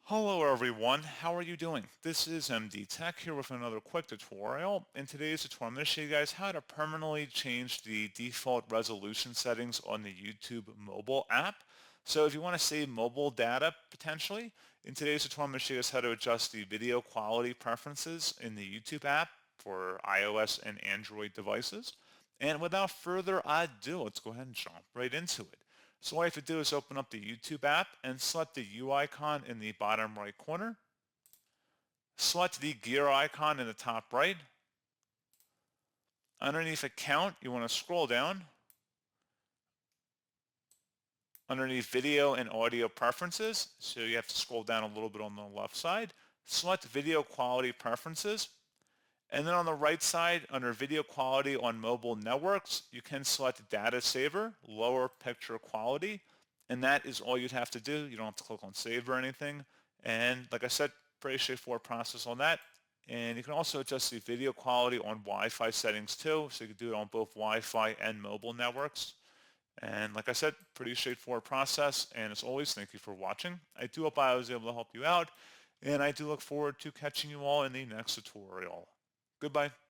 Hello everyone, how are you doing? This is MD Tech here with another quick tutorial. In today's tutorial, I'm going to show you guys how to permanently change the default resolution settings on the YouTube mobile app. So if you want to save mobile data potentially, in today's tutorial, I'm going to show you guys how to adjust the video quality preferences in the YouTube app for iOS and Android devices. And without further ado, let's go ahead and jump right into it. So all you have to do is open up the YouTube app and select the U icon in the bottom right corner. Select the gear icon in the top right. Underneath Account, you want to scroll down. Underneath Video and Audio Preferences, so you have to scroll down a little bit on the left side. Select Video Quality Preferences. And then on the right side, under Video Quality on Mobile Networks, you can select Data Saver, Lower Picture Quality, and that is all you'd have to do. You don't have to click on Save or anything. And like I said, pretty straightforward process on that. And you can also adjust the video quality on Wi-Fi settings too, so you can do it on both Wi-Fi and mobile networks. And like I said, pretty straightforward process. And as always, thank you for watching. I do hope I was able to help you out, and I do look forward to catching you all in the next tutorial. Goodbye.